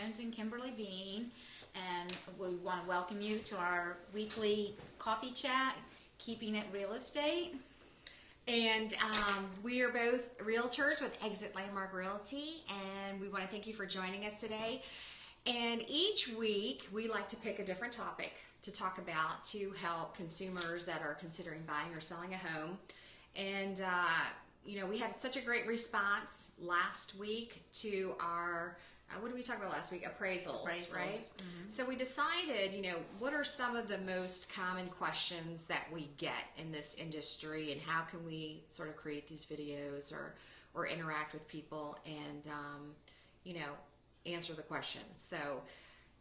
Jones and Kimberly Bean, and we want to welcome you to our weekly coffee chat, Keeping It Real Estate. And we are both realtors with Exit Landmark Realty, and we want to thank you for joining us today. And each week we like to pick a different topic to talk about to help consumers that are considering buying or selling a home. And we had such a great response last week to our what did we talk about last week? Appraisals, right? Mm-hmm. So we decided, what are some of the most common questions that we get in this industry, and how can we sort of create these videos or interact with people and, answer the questions. So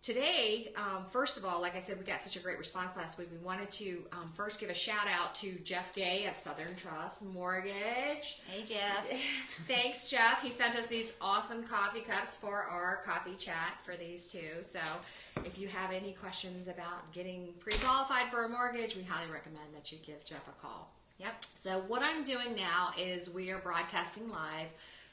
today, first of all, like I said, we got such a great response last week. We wanted to first give a shout out to Jeff Gay of Southern Trust Mortgage. Hey, Jeff. Thanks, Jeff. He sent us these awesome coffee cups for our coffee chat for these two. So if you have any questions about getting pre-qualified for a mortgage, we highly recommend that you give Jeff a call. Yep. So what I'm doing now is we are broadcasting live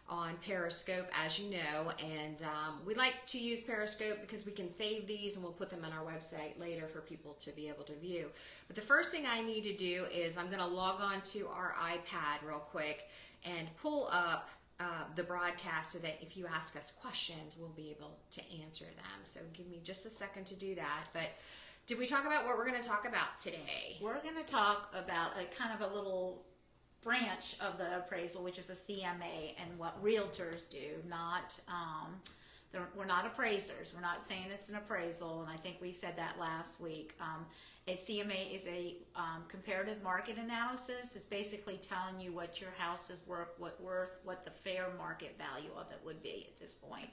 on Periscope, as you know, and we like to use Periscope because we can save these and we'll put them on our website later for people to be able to view. But the first thing I need to do is I'm going to log on to our iPad real quick and pull up the broadcast so that if you ask us questions, we'll be able to answer them. So give me just a second to do that. But did we talk about what we're going to talk about today? We're going to talk about a kind of a little branch of the appraisal, which is a CMA, and what realtors do. We're not appraisers. We're not saying it's an appraisal, and I think we said that last week. A CMA is a comparative market analysis. It's basically telling you what your house is worth, what the fair market value of it would be at this point.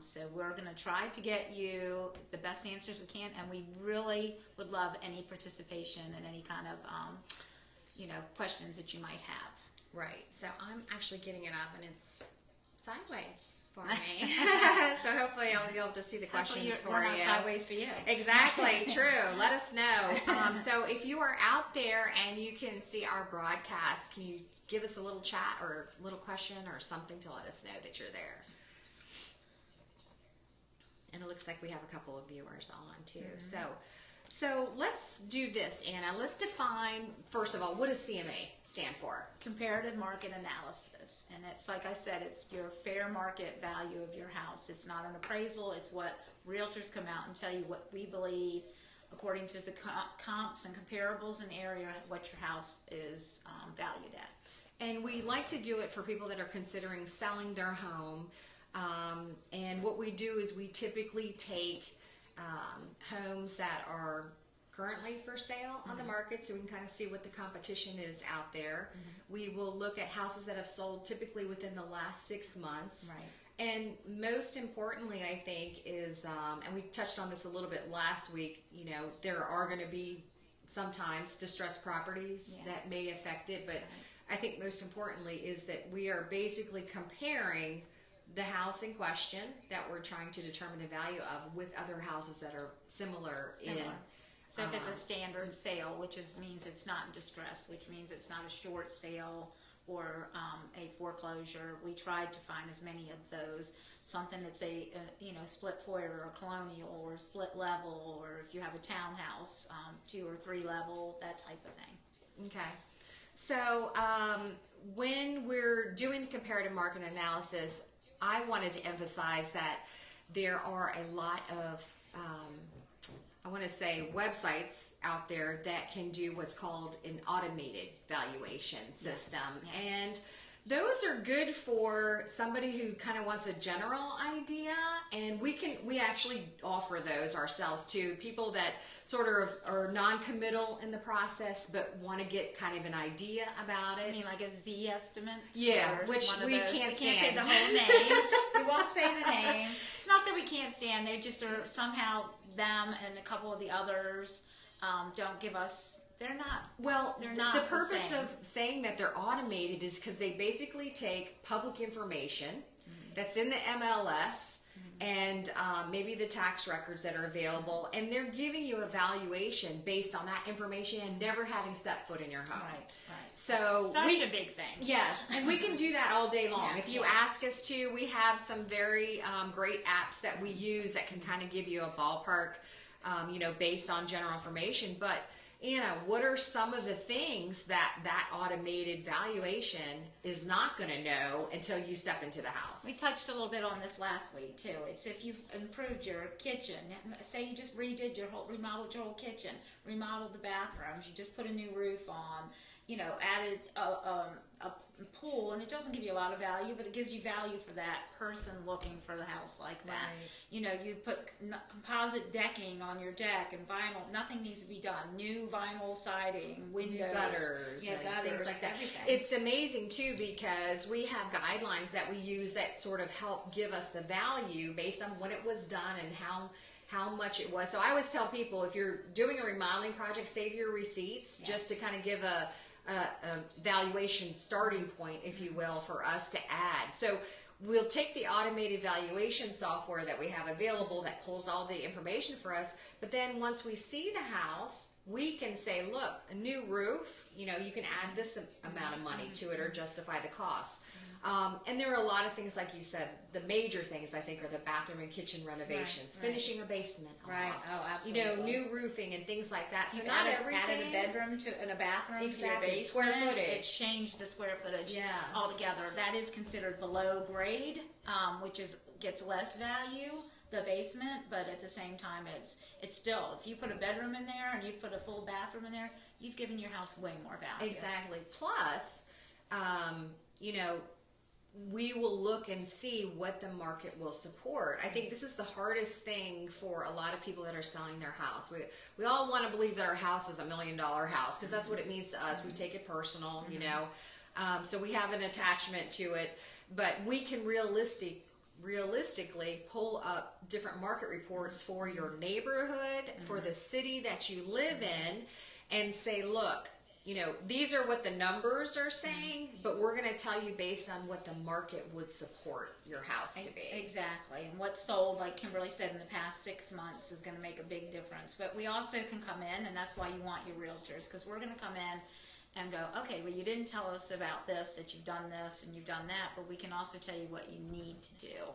So we're going to try to get you the best answers we can, and we really would love any participation and any kind of questions that you might have. Right. So I'm actually getting it up, and it's sideways for me. So hopefully I'll be able to see the questions for not you. Sideways for you. Exactly. True. Let us know. So if you are out there and you can see our broadcast, can you give us a little chat or a little question or something to let us know that you're there? And it looks like we have a couple of viewers on too. Mm-hmm. So let's do this, Anna. Let's define, first of all, what does CMA stand for? Comparative Market Analysis. And it's, like I said, it's your fair market value of your house. It's not an appraisal. It's what realtors come out and tell you what we believe, according to the comps and comparables in the area, what your house is valued at. And we like to do it for people that are considering selling their home. And what we do is we typically take homes that are currently for sale on the market, so we can kind of see what the competition is out there. We will look at houses that have sold typically within the last 6 months. Right. And most importantly, I think, is, and we touched on this a little bit last week, there are going to be sometimes distressed properties that may affect it, but I think most importantly is that we are basically comparing the house in question that we're trying to determine the value of with other houses that are similar. So if it's a standard sale, which means it's not in distress, which means it's not a short sale or a foreclosure, we tried to find as many of those. Something that's a split foyer or colonial or split level, or if you have a townhouse, 2 or 3 level, that type of thing. Okay. So when we're doing the comparative market analysis, I wanted to emphasize that there are a lot of, websites out there that can do what's called an automated valuation system. Yeah. And those are good for somebody who kind of wants a general idea, and we actually offer those ourselves to people that sort of are non-committal in the process but want to get kind of an idea about it. I mean, like a Z estimate? Yeah, which we can't stand. We can't say the whole name. We won't say the name. It's not that we can't stand. They just are somehow, them and a couple of the others don't give us. They're not. Well, they're not. The purpose of saying that they're automated is because they basically take public information that's in the MLS and maybe the tax records that are available, and they're giving you a valuation based on that information and never having stepped foot in your home. Right. So such a big thing. Yes, and we can do that all day long. Yeah, If you ask us to, we have some very great apps that we use that can kind of give you a ballpark, based on general information. But Anna, what are some of the things that automated valuation is not going to know until you step into the house? We touched a little bit on this last week too. It's if you've improved your kitchen. Say you just remodeled your whole kitchen, remodeled the bathrooms, you just put a new roof on, added a pool, and it doesn't give you a lot of value, but it gives you value for that person looking for the house like that. Right. You put composite decking on your deck and vinyl. Nothing needs to be done. New vinyl siding, windows, new gutters, gutters, things like that. Everything. It's amazing too because we have guidelines that we use that sort of help give us the value based on when it was done and how much it was. So I always tell people, if you're doing a remodeling project, save your receipts just to kind of give a valuation starting point, if you will, for us to add. So we'll take the automated valuation software that we have available that pulls all the information for us, but then once we see the house, we can say, look, a new roof, you can add this amount of money to it or justify the cost. And there are a lot of things, like you said, the major things I think are the bathroom and kitchen renovations, finishing a basement, Oh, absolutely. New roofing and things like that. So You not added everything. a bedroom and a bathroom Exactly. to your basement. Square footage. It's changed the square footage altogether. That is considered below grade, which gets less value, the basement, but at the same time, it's still, if you put a bedroom in there and you put a full bathroom in there, you've given your house way more value. Exactly. Plus, we will look and see what the market will support. I think this is the hardest thing for a lot of people that are selling their house. We all want to believe that our house is $1 million house because that's what it means to us. We take it personal, so we have an attachment to it, but we can realistically pull up different market reports for your neighborhood, for the city that you live in, and say, look, these are what the numbers are saying, but we're going to tell you based on what the market would support your house to be. Exactly. And what's sold, like Kimberly said, in the past 6 months is going to make a big difference. But we also can come in, and that's why you want your realtors, because we're going to come in and go, okay, well, you didn't tell us about this, that you've done this and you've done that, but we can also tell you what you need to do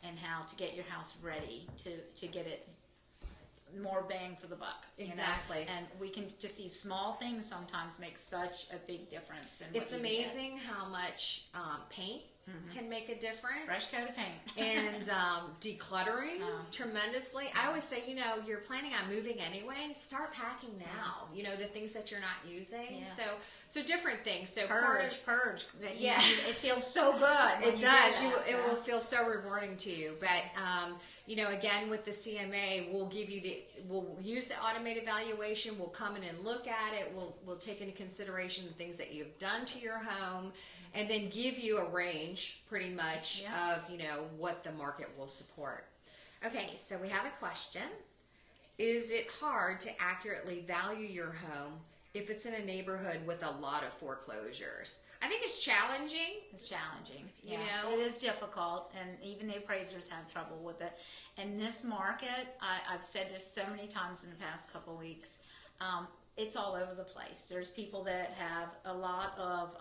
and how to get your house ready to get it more bang for the buck. Exactly. And we can just, these small things sometimes make such a big difference. It's amazing how much paint can make a difference. Fresh coat of paint. And decluttering tremendously. I always say, you're planning on moving anyway, start packing now, the things that you're not using. So different things. So purge. It feels so good. It does. It will feel so rewarding to you. But, again, with the CMA, we'll use the automated valuation. We'll come in and look at it. We'll take into consideration the things that you've done to your home, and then give you a range, pretty much, of, what the market will support. Okay, so we have a question. Is it hard to accurately value your home if it's in a neighborhood with a lot of foreclosures? I think it's challenging. It's challenging. It is difficult, and even the appraisers have trouble with it. And this market, I've said this so many times in the past couple of weeks, it's all over the place. There's people that have a lot of,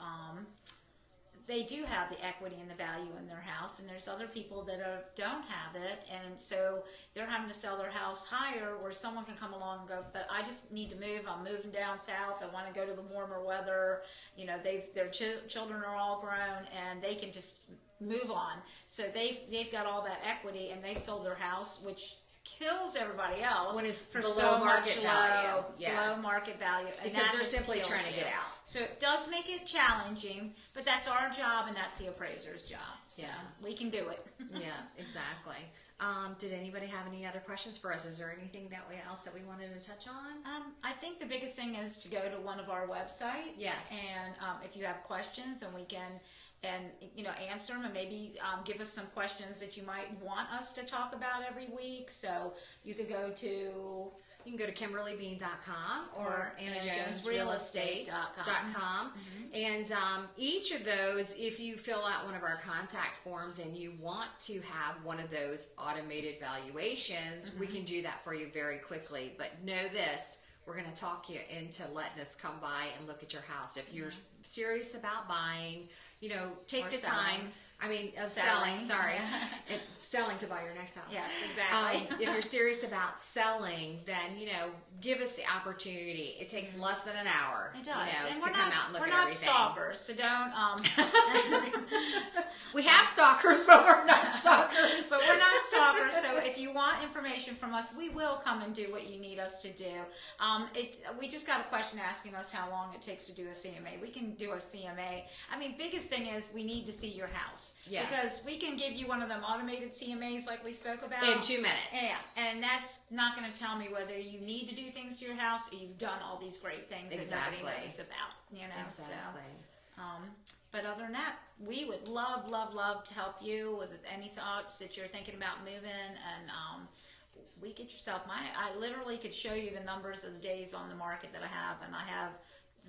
they do have the equity and the value in their house, and there's other people that don't have it, and so they're having to sell their house higher, where someone can come along and go, but I just need to move. I'm moving down south. I want to go to the warmer weather. Their children are all grown, and they can just move on. So they've got all that equity, and they sold their house, which kills everybody else when it's for below so market value. Below market value, and because they're simply trying to get out. So it does make it challenging, but that's our job, and that's the appraiser's job. So we can do it. Yeah, exactly. Did anybody have any other questions for us? Is there anything else that we wanted to touch on? I think the biggest thing is to go to one of our websites. Yes. And if you have questions, and we can answer them, and maybe give us some questions that you might want us to talk about every week. So you could go to You can go to KimberlyBean.com or AnnaJonesRealEstate.com. And each of those, if you fill out one of our contact forms and you want to have one of those automated valuations, we can do that for you very quickly. But know this, we're going to talk you into letting us come by and look at your house. If you're serious about buying, you know, take Or the selling. time. I mean, selling, sorry. And selling to buy your next house. Yes, exactly. If you're serious about selling, then, you know, give us the opportunity. It takes less than an hour, It does. you know, And to come out and look we're at not everything. stalkers, so don't. We have stalkers, but we're not stalkers. But we're not stalkers, so if you want information from us, we will come and do what you need us to do. We just got a question asking us how long it takes to do a CMA. We can do a CMA. I mean, biggest thing is we need to see your house. Yeah. Because we can give you one of them automated CMAs like we spoke about. In 2 minutes. Yeah, and that's not going to tell me whether you need to do things to your house or you've done all these great things that nobody knows about. You know, Exactly. so. But other than that, we would love, love, love to help you with any thoughts that you're thinking about moving, and we get yourself. I literally could show you the numbers of the days on the market that I have, and I have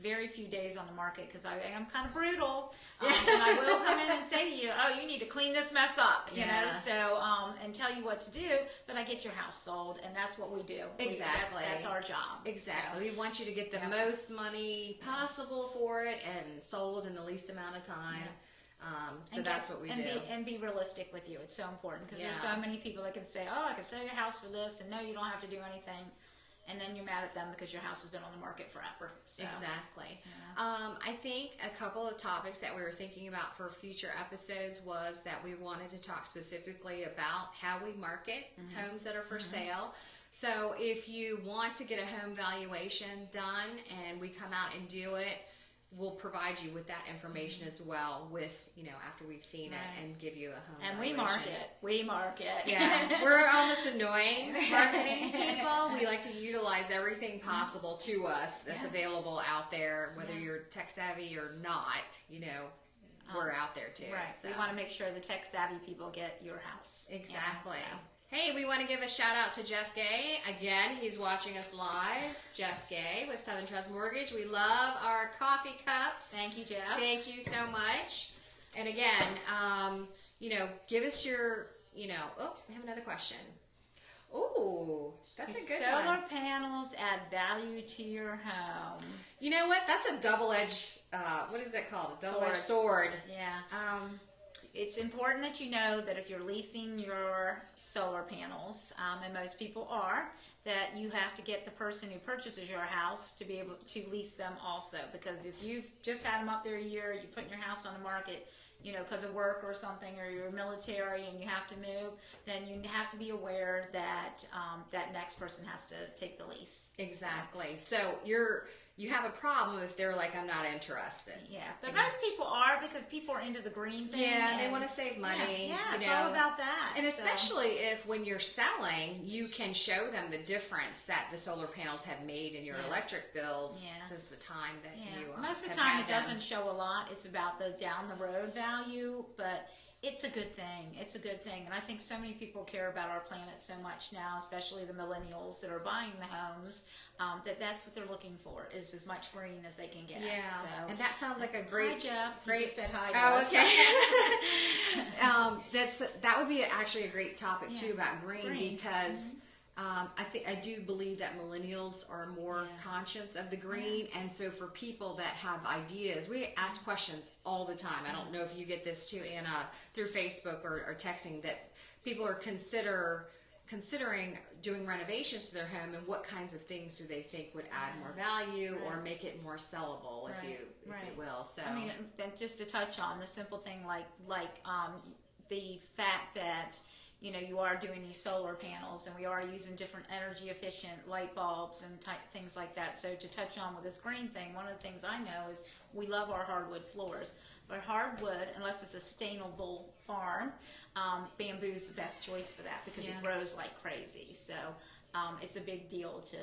very few days on the market because I am kind of brutal, and I will come in and say to you, oh, you need to clean this mess up, you know, so, and tell you what to do, but I get your house sold, and that's what we do. Exactly. That's our job. Exactly. So, We want you to get the most money possible for it and sold in the least amount of time. So that's what we do. And be realistic with you. It's so important because there's so many people that can say, oh, I can sell your house for this, and no, you don't have to do anything. And then you're mad at them because your house has been on the market forever. So, exactly. I think a couple of topics that we were thinking about for future episodes was that we wanted to talk specifically about how we market homes that are for sale. So if you want to get a home valuation done and we come out and do it, we'll provide you with that information as well with, you know, after we've seen it and give you a home and valuation. we market. Yeah, we're almost annoying marketing people. We like to utilize everything possible to us that's available out there, whether you're tech savvy or not, you know, we're out there too. Right. So. We want to make sure the tech savvy people get your house. Exactly. You know, so. Hey, we want to give a shout out to Jeff Gay. Again, he's watching us live. Jeff Gay with Southern Trust Mortgage. We love our coffee cups. Thank you, Jeff. Thank you so much. And again, you know, give us your, you know, oh, we have another question. Oh, that's a good one. Solar panels add value to your home. You know what? That's a double-edged, what is it called? A double-edged sword. Yeah. It's important that you know that if you're leasing your solar panels, and most people are, that you have to get the person who purchases your house to be able to lease them also. Because if you've just had them up there a year, you're putting your house on the market, you know, because of work or something, or you're military and you have to move, then you have to be aware that that next person has to take the lease. Exactly. So you have a problem if they're like, I'm not interested. Yeah, but most people are, because people are into the green thing. Yeah, and they want to save money. Yeah, you it's know. all about that. And especially if when you're selling, you can show them the difference that the solar panels have made in your electric bills since the time that you most of the have time had it them. doesn't show a lot. It's about the down the road value, but it's a good thing. It's a good thing. And I think so many people care about our planet so much now, especially the millennials that are buying the homes, that's what they're looking for, is as much green as they can get. Yeah, so. and that sounds like a great... Hi, Jeff. Great. He just said hi to us. Okay. That would be actually a great topic, too, about green. Because... I do believe that millennials are more conscious of the green, and so for people that have ideas, we ask questions all the time. I don't know if you get this too, Anna, through Facebook or texting, that people are considering doing renovations to their home, and what kinds of things do they think would add more value or make it more sellable, if you will. So I mean, just to touch on the simple thing, like the fact that, you know, you are doing these solar panels, and we are using different energy efficient light bulbs and things like that. So to touch on with this green thing, one of the things I know is we love our hardwood floors. But hardwood, unless it's a sustainable farm, bamboo is the best choice for that, because it grows like crazy. So it's a big deal to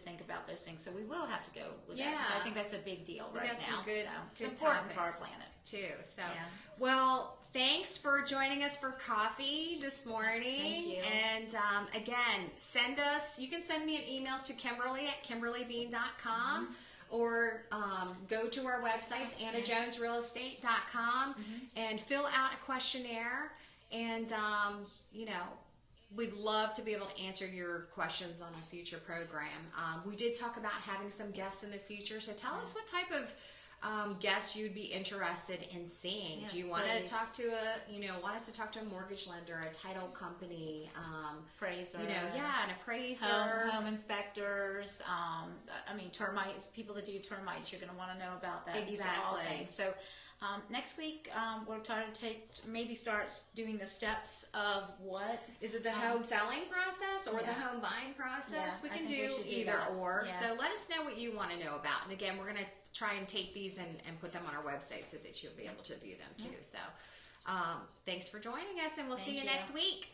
think about those things. So we will have to go with that, because I think that's a big deal right now. Good it's important for our planet. too. So, Yeah. well, thanks for joining us for coffee this morning. Thank you. And again, you can send me an email to Kimberly at kimberlybean.com. Or go to our websites, annajonesrealestate.com, and fill out a questionnaire. And, we'd love to be able to answer your questions on a future program. We did talk about having some guests in the future, so tell us what type of guests you'd be interested in seeing. Yes, Do you want to please. talk to want us to talk to a mortgage lender, a title company, Appraiser. an appraiser, Home inspectors, termites, people that do termites, you're going to want to know about that. These are all Exactly. things. So next week, we'll try to start doing the steps of what. Is it the home selling process or the home buying process? Yeah, we I can think we do should do either that. or. Yeah. So let us know what you want to know about. And again, we're going to try and take these and put them on our website so that you'll be able to view them too. So thanks for joining us, and we'll see you next week.